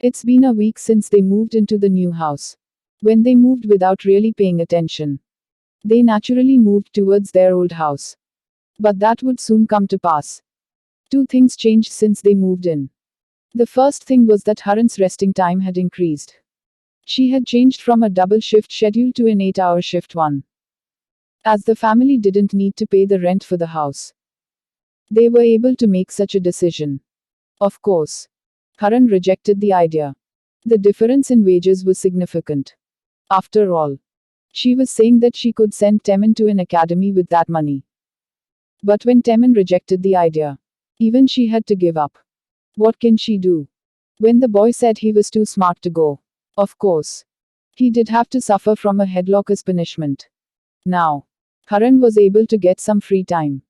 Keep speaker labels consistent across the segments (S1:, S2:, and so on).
S1: It's been a week since they moved into the new house. When they moved without really paying attention, they naturally moved towards their old house. But that would soon come to pass. Two things changed since they moved in. The first thing was that Haran's resting time had increased. She had changed from a double shift schedule to an 8-hour shift one. As the family didn't need to pay the rent for the house, they were able to make such a decision. Of course, Haran rejected the idea. The difference in wages was significant. After all, she was saying that she could send Temin to an academy with that money. But when Temin rejected the idea, even she had to give up. What can she do? When the boy said he was too smart to go, of course, he did have to suffer from a headlock as punishment. Now, Haran was able to get some free time.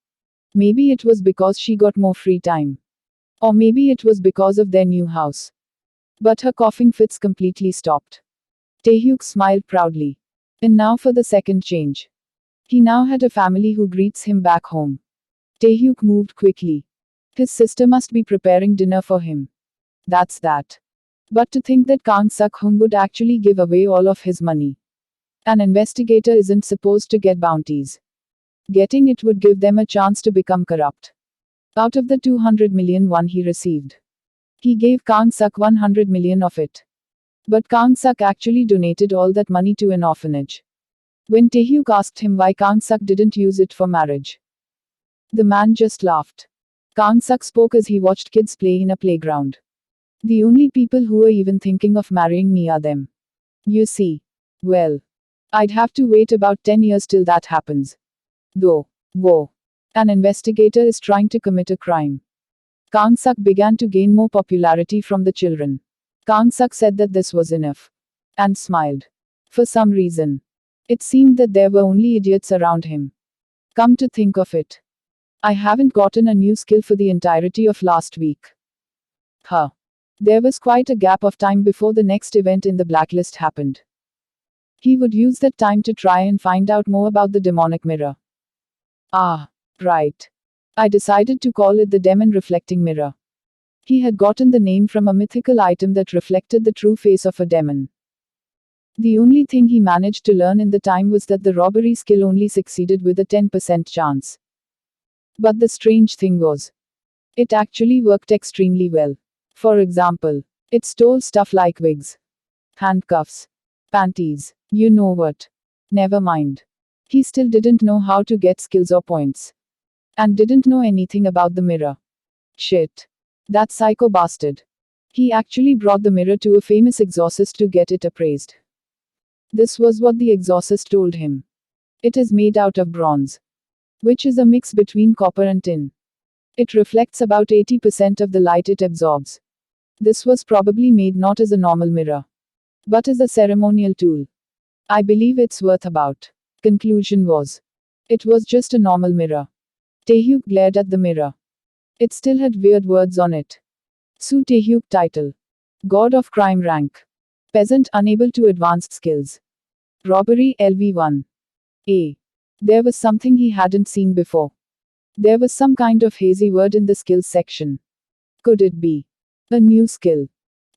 S1: Maybe it was because she got more free time. Or maybe it was because of their new house. But her coughing fits completely stopped. Taehyuk smiled proudly. And now for the second change. He now had a family who greets him back home. Taehyuk moved quickly. His sister must be preparing dinner for him. That's that. But to think that Kang Suk-hung would actually give away all of his money. An investigator isn't supposed to get bounties. Getting it would give them a chance to become corrupt. Out of the 200 million won he received, he gave Kang Suk 100 million of it. But Kang Suk actually donated all that money to an orphanage. When Taehyuk asked him why Kang Suk didn't use it for marriage, the man just laughed. Kang Suk spoke as he watched kids play in a playground. The only people who are even thinking of marrying me are them. You see. Well, I'd have to wait about 10 years till that happens. Though, whoa. An investigator is trying to commit a crime. Kang Suk began to gain more popularity from the children. Kang Suk said that this was enough. And smiled. For some reason, it seemed that there were only idiots around him. Come to think of it, I haven't gotten a new skill for the entirety of last week. Huh. There was quite a gap of time before the next event in the blacklist happened. He would use that time to try and find out more about the demonic mirror. Ah, right. I decided to call it the Demon Reflecting Mirror. He had gotten the name from a mythical item that reflected the true face of a demon. The only thing he managed to learn in the time was that the robbery skill only succeeded with a 10% chance. But the strange thing was, it actually worked extremely well. For example, it stole stuff like wigs, handcuffs, panties, you know what. Never mind. He still didn't know how to get skills or points. And didn't know anything about the mirror. Shit. That psycho bastard. He actually brought the mirror to a famous exorcist to get it appraised. This was what the exorcist told him. It is made out of bronze, which is a mix between copper and tin. It reflects about 80% of the light it absorbs. This was probably made not as a normal mirror, but as a ceremonial tool. I believe it's worth about. Conclusion was, it was just a normal mirror. Taehyuk glared at the mirror. It still had weird words on it. Su Taehyuk title. God of crime rank. Peasant unable to advance skills. Robbery LV1. A. There was something he hadn't seen before. There was some kind of hazy word in the skills section. Could it be a new skill?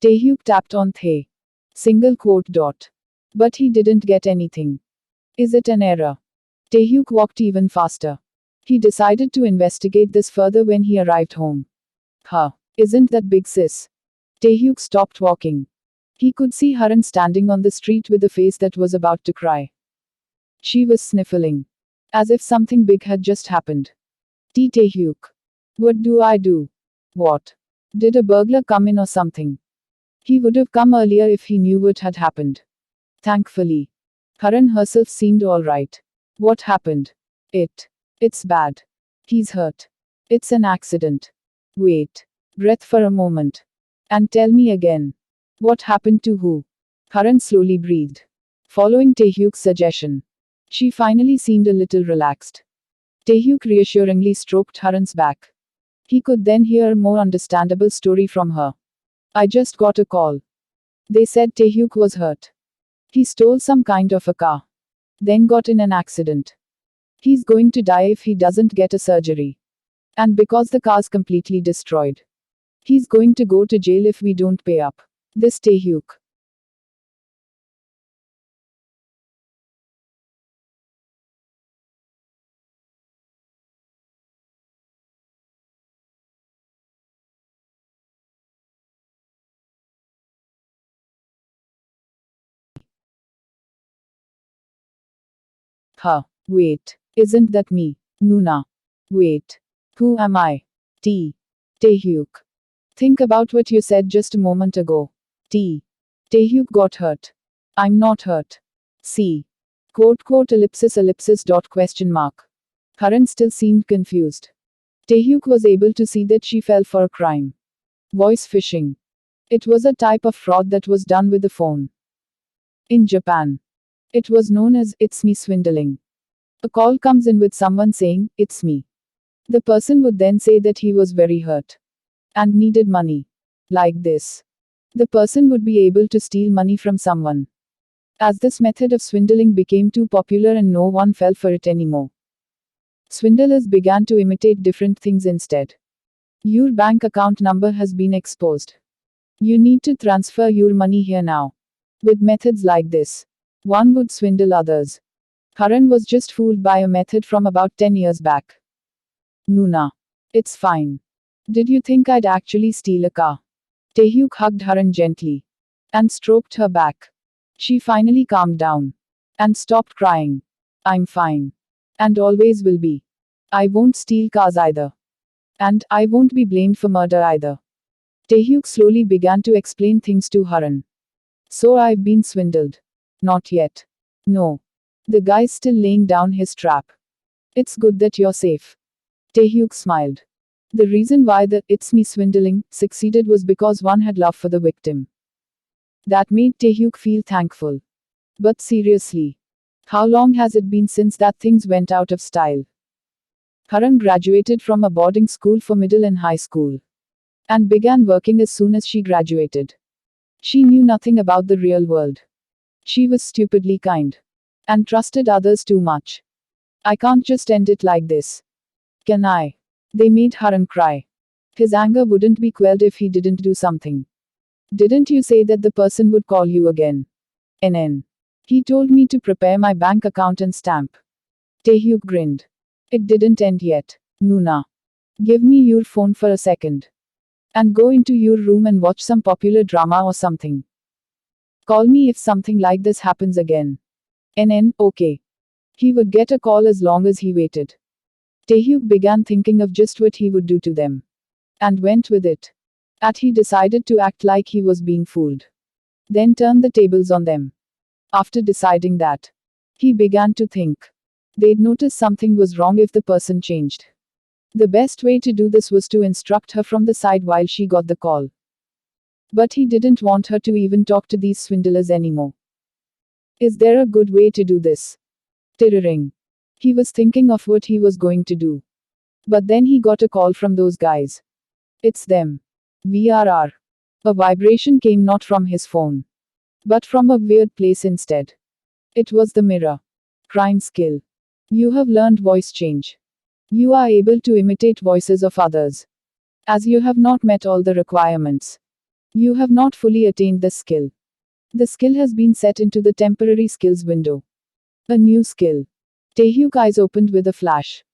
S1: Taehyuk tapped on the single quote dot. But he didn't get anything. Is it an error? Taehyuk walked even faster. He decided to investigate this further when he arrived home. Huh, isn't that big sis? Taehyuk stopped walking. He could see Haran standing on the street with a face that was about to cry. She was sniffling, as if something big had just happened. Taehyuk. What do I do? What? Did a burglar come in or something? He would have come earlier if he knew what had happened. Thankfully, Haran herself seemed alright. What happened? It's bad. He's hurt. It's an accident. Wait. Breath for a moment. And tell me again. What happened to who? Haran slowly breathed. Following Taehyuk's suggestion, she finally seemed a little relaxed. Taehyuk reassuringly stroked Haran's back. He could then hear a more understandable story from her. I just got a call. They said Taehyuk was hurt. He stole some kind of a car. Then got in an accident. He's going to die if he doesn't get a surgery. And because the car's completely destroyed, he's going to go to jail if we don't pay up. This Taehyuk. Huh. Wait. Isn't that me? Nuna. Wait. Who am I? T. Taehyuk. Think about what you said just a moment ago. T. Taehyuk got hurt. I'm not hurt. C. Quote quote ellipsis dot question mark. Karan still seemed confused. Taehyuk was able to see that she fell for a crime. Voice phishing. It was a type of fraud that was done with the phone. In Japan, it was known as "it's me" swindling. A call comes in with someone saying, "It's me." The person would then say that he was very hurt and needed money. Like this. The person would be able to steal money from someone. As this method of swindling became too popular and no one fell for it anymore, swindlers began to imitate different things instead. Your bank account number has been exposed. You need to transfer your money here now. With methods like this, one would swindle others. Karan was just fooled by a method from about 10 years back. Nuna. It's fine. Did you think I'd actually steal a car? Taehyuk hugged Haran gently and stroked her back. She finally calmed down and stopped crying. I'm fine. And always will be. I won't steal cars either. And I won't be blamed for murder either. Taehyuk slowly began to explain things to Haran. So I've been swindled. Not yet. No. The guy's still laying down his trap. It's good that you're safe. Taehyuk smiled. The reason why the "it's me" swindling succeeded was because one had love for the victim. That made Taehyuk feel thankful. But seriously, how long has it been since that things went out of style? Haran graduated from a boarding school for middle and high school and began working as soon as she graduated. She knew nothing about the real world. She was stupidly kind and trusted others too much. I can't just end it like this. Can I? They made Haran cry. His anger wouldn't be quelled if he didn't do something. Didn't you say that the person would call you again? NN. He told me to prepare my bank account and stamp. Taehyuk grinned. It didn't end yet. Nuna. Give me your phone for a second. And go into your room and watch some popular drama or something. Call me if something like this happens again. NN, okay. He would get a call as long as he waited. Taehyuk began thinking of just what he would do to them. And went with it. He decided to act like he was being fooled. Then turn the tables on them. After deciding that, he began to think. They'd notice something was wrong if the person changed. The best way to do this was to instruct her from the side while she got the call. But he didn't want her to even talk to these swindlers anymore. Is there a good way to do this? Tirring. He was thinking of what he was going to do. But then he got a call from those guys. It's them. VRR. A vibration came not from his phone, but from a weird place instead. It was the mirror. Crime skill. You have learned voice change. You are able to imitate voices of others. As you have not met all the requirements, you have not fully attained the skill. The skill has been set into the temporary skills window. A new skill. Taehyuk's eyes opened with a flash.